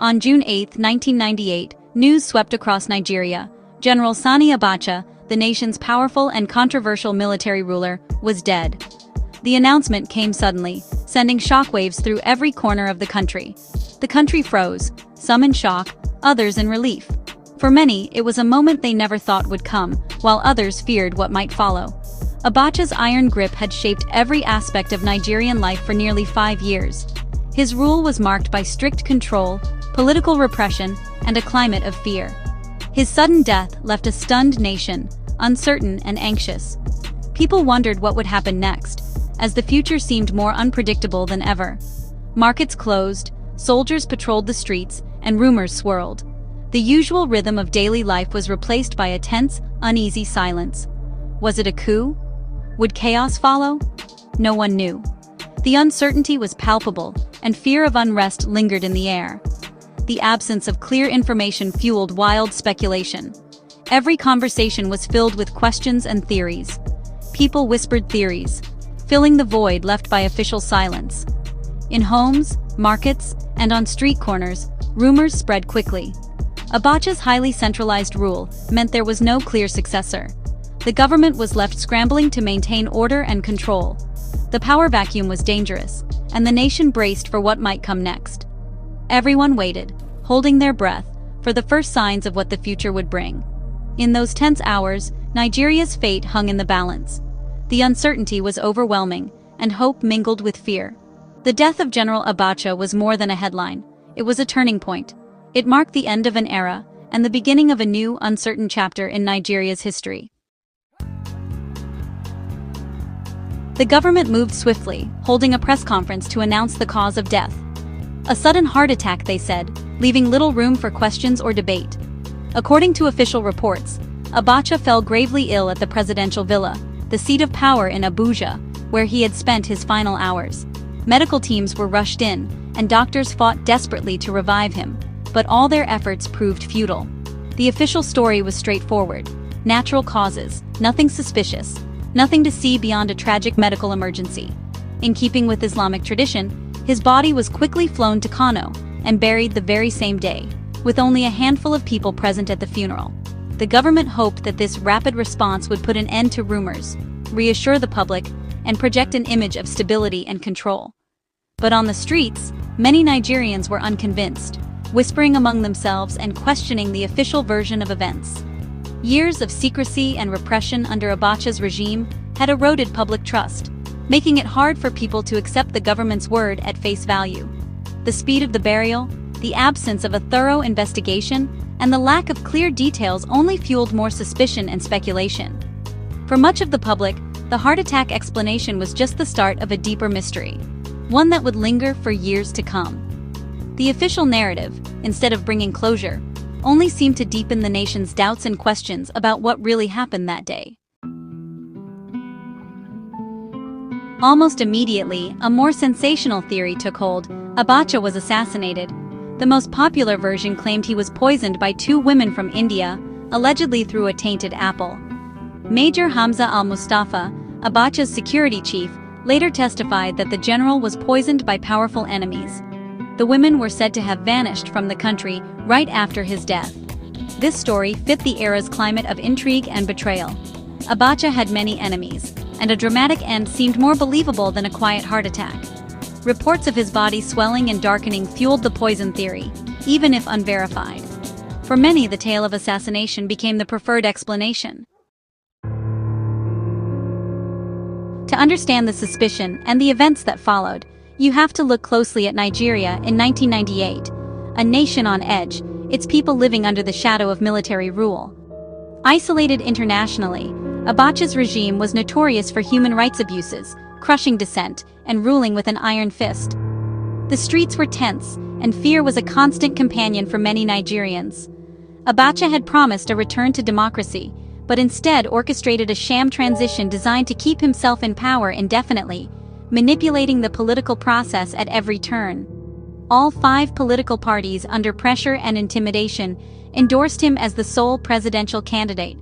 On June 8, 1998, news swept across Nigeria. General Sani Abacha, the nation's powerful and controversial military ruler, was dead. The announcement came suddenly, sending shockwaves through every corner of the country. The country froze, some in shock, others in relief. For many, it was a moment they never thought would come, while others feared what might follow. Abacha's iron grip had shaped every aspect of Nigerian life for nearly 5 years. His rule was marked by strict control, political repression, and a climate of fear. His sudden death left a stunned nation, uncertain and anxious. People wondered what would happen next, as the future seemed more unpredictable than ever. Markets closed, soldiers patrolled the streets, and rumors swirled. The usual rhythm of daily life was replaced by a tense, uneasy silence. Was it a coup? Would chaos follow? No one knew. The uncertainty was palpable, and fear of unrest lingered in the air. The absence of clear information fueled wild speculation. Every conversation was filled with questions and theories. People whispered theories, filling the void left by official silence. In homes, markets, and on street corners, rumors spread quickly. Abacha's highly centralized rule meant there was no clear successor. The government was left scrambling to maintain order and control. The power vacuum was dangerous, and the nation braced for what might come next. Everyone waited, holding their breath, for the first signs of what the future would bring. In those tense hours, Nigeria's fate hung in the balance. The uncertainty was overwhelming, and hope mingled with fear. The death of General Abacha was more than a headline. It was a turning point. It marked the end of an era, and the beginning of a new, uncertain chapter in Nigeria's history. The government moved swiftly, holding a press conference to announce the cause of death. A sudden heart attack, they said, leaving little room for questions or debate. According to official reports, Abacha fell gravely ill at the presidential villa, the seat of power in Abuja, where he had spent his final hours. Medical teams were rushed in, and doctors fought desperately to revive him, but all their efforts proved futile. The official story was straightforward: natural causes, nothing suspicious, nothing to see beyond a tragic medical emergency. In keeping with Islamic tradition, his body was quickly flown to Kano and buried the very same day, with only a handful of people present at the funeral. The government hoped that this rapid response would put an end to rumors, reassure the public, and project an image of stability and control. But on the streets, many Nigerians were unconvinced, whispering among themselves and questioning the official version of events. Years of secrecy and repression under Abacha's regime had eroded public trust, making it hard for people to accept the government's word at face value. The speed of the burial, the absence of a thorough investigation, and the lack of clear details only fueled more suspicion and speculation. For much of the public, the heart attack explanation was just the start of a deeper mystery, one that would linger for years to come. The official narrative, instead of bringing closure, only seemed to deepen the nation's doubts and questions about what really happened that day. Almost immediately, a more sensational theory took hold: Abacha was assassinated. The most popular version claimed he was poisoned by 2 women from India, allegedly through a tainted apple. Major Hamza al-Mustafa, Abacha's security chief, later testified that the general was poisoned by powerful enemies. The women were said to have vanished from the country right after his death. This story fit the era's climate of intrigue and betrayal. Abacha had many enemies, and a dramatic end seemed more believable than a quiet heart attack. Reports of his body swelling and darkening fueled the poison theory, even if unverified. For many, the tale of assassination became the preferred explanation. To understand the suspicion and the events that followed, you have to look closely at Nigeria in 1998, a nation on edge, its people living under the shadow of military rule. Isolated internationally, Abacha's regime was notorious for human rights abuses, crushing dissent, and ruling with an iron fist. The streets were tense, and fear was a constant companion for many Nigerians. Abacha had promised a return to democracy, but instead orchestrated a sham transition designed to keep himself in power indefinitely, manipulating the political process at every turn. All 5 political parties, under pressure and intimidation, endorsed him as the sole presidential candidate,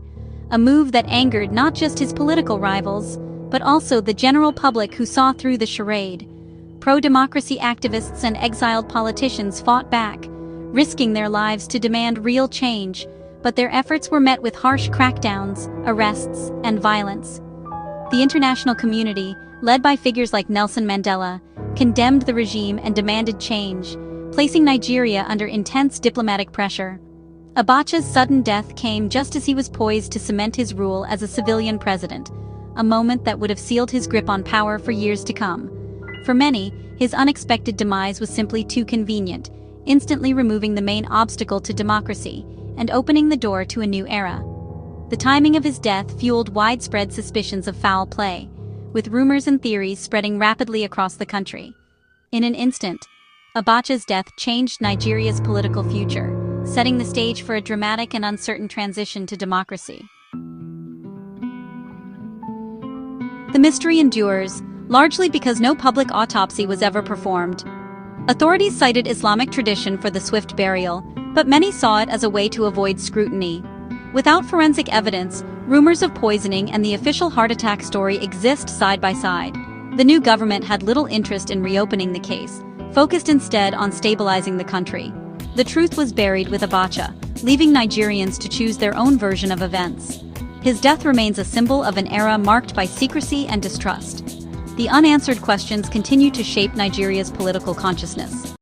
a move that angered not just his political rivals, but also the general public who saw through the charade. Pro-democracy activists and exiled politicians fought back, risking their lives to demand real change, but their efforts were met with harsh crackdowns, arrests, and violence. The international community, led by figures like Nelson Mandela, condemned the regime and demanded change, placing Nigeria under intense diplomatic pressure. Abacha's sudden death came just as he was poised to cement his rule as a civilian president, a moment that would have sealed his grip on power for years to come. For many, his unexpected demise was simply too convenient, instantly removing the main obstacle to democracy and opening the door to a new era. The timing of his death fueled widespread suspicions of foul play, with rumors and theories spreading rapidly across the country. In an instant, Abacha's death changed Nigeria's political future, setting the stage for a dramatic and uncertain transition to democracy. The mystery endures, largely because no public autopsy was ever performed. Authorities cited Islamic tradition for the swift burial, but many saw it as a way to avoid scrutiny. Without forensic evidence, rumors of poisoning and the official heart attack story exist side by side. The new government had little interest in reopening the case, focused instead on stabilizing the country. The truth was buried with Abacha, leaving Nigerians to choose their own version of events. His death remains a symbol of an era marked by secrecy and distrust. The unanswered questions continue to shape Nigeria's political consciousness.